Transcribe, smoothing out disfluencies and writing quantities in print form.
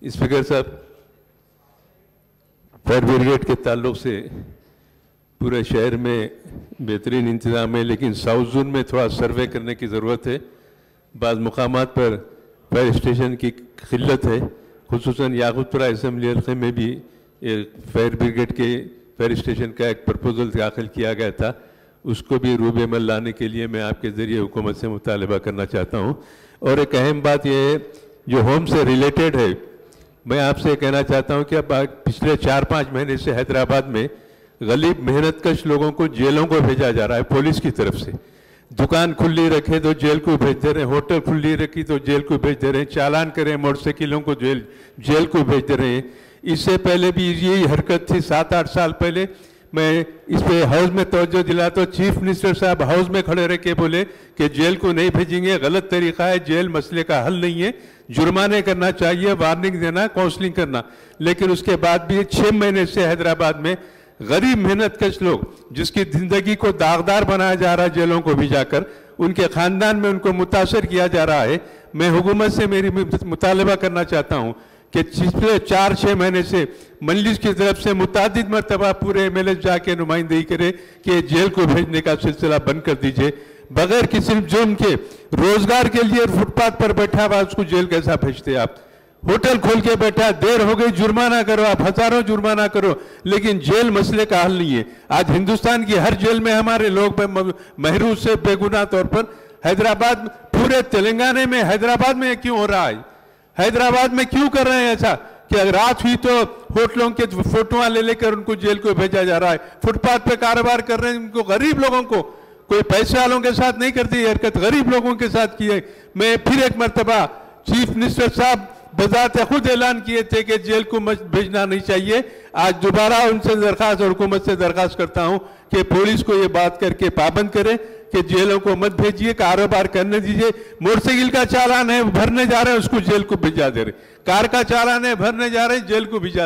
Speaker साहब, fire brigade के ताल्लुक से पूरे शहर में बेहतरीन इंतज़ाम है, लेकिन साउथ जोन में थोड़ा सर्वे करने की ज़रूरत है। बाज़ मुकामात पर फायर स्टेशन की किल्लत है, खुसूसन याकूतपुरा असेंबली हल्के में भी एक फायर ब्रिगेड के फायर स्टेशन का एक प्रपोजल दाखिल किया गया था, उसको भी रूब अमल लाने के लिए मैं आपके ज़रिए हुकूमत से मुतालबा करना चाहता हूँ। और एक अहम बात यह है जो होम से रिलेटेड है, मैं आपसे कहना चाहता हूँ कि अब पिछले 4-5 महीने से हैदराबाद में गरीब मेहनतकश लोगों को जेलों को भेजा जा रहा है पुलिस की तरफ से। दुकान खुली रखे तो जेल को भेज दे रहे हैं, होटल खुली रखी तो जेल को भेज दे रहे हैं, चालान करें मोटरसाइकिलों को जेल को भेज दे रहे हैं। इससे पहले भी यही हरकत थी 7-8 साल पहले। मैं इस पे हाउस में तवज्जो दिला तो चीफ मिनिस्टर साहब हाउस में खड़े रह के बोले कि जेल को नहीं भेजेंगे, गलत तरीका है, जेल मसले का हल नहीं है, जुर्माने करना चाहिए, वार्निंग देना, काउंसलिंग करना। लेकिन उसके बाद भी 6 महीने से हैदराबाद में गरीब मेहनतकश लोग जिसकी ज़िंदगी को दागदार बनाया जा रहा है जेलों को भी जाकर, उनके ख़ानदान में उनको मुतासर किया जा रहा है। मैं हुकूमत से मेरी मुतालबा करना चाहता हूँ कि पिछले 4-6 महीने से मजलिस की तरफ से मुतादिद मरतबा पूरे MLA जाके नुमाइंदगी करे कि जेल को भेजने का सिलसिला बंद कर दीजिए। बगैर किसी जुर्म के रोजगार के लिए फुटपाथ पर बैठा हुआ उसको जेल कैसा भेजते आप? होटल खोल के बैठा, देर हो गई जुर्माना करो, आप हजारों जुर्माना करो, लेकिन जेल मसले का हल नहीं है। आज हिंदुस्तान की हर जेल में हमारे लोग महरूज से बेगुनाह तौर पर, हैदराबाद पूरे तेलंगाना में हैदराबाद में क्यों हो रहा है? हैदराबाद में क्यों कर रहे हैं ऐसा कि अगर रात हुई तो होटलों के फोटोआं ले लेकर उनको जेल को भेजा जा रहा है, फुटपाथ पे कारोबार कर रहे हैं उनको, गरीब लोगों को, कोई पैसे वालों के साथ नहीं करती ये हरकत, गरीब लोगों के साथ की है। मैं फिर एक मरतबा चीफ मिनिस्टर साहब बजाते खुद ऐलान किए थे कि जेल को भेजना नहीं चाहिए। आज दोबारा उनसे दरखास्त और हुकूमत से दरखास्त करता हूं कि पुलिस को ये बात करके पाबंद करे कि जेलों को मत भेजिए, कारोबार करने दीजिए। मोटरसाइकिल का चालान है भरने जा रहे हैं, उसको जेल को भिजा दे रहे, कार का चालान है भरने जा रहे हैं, जेल को भिजा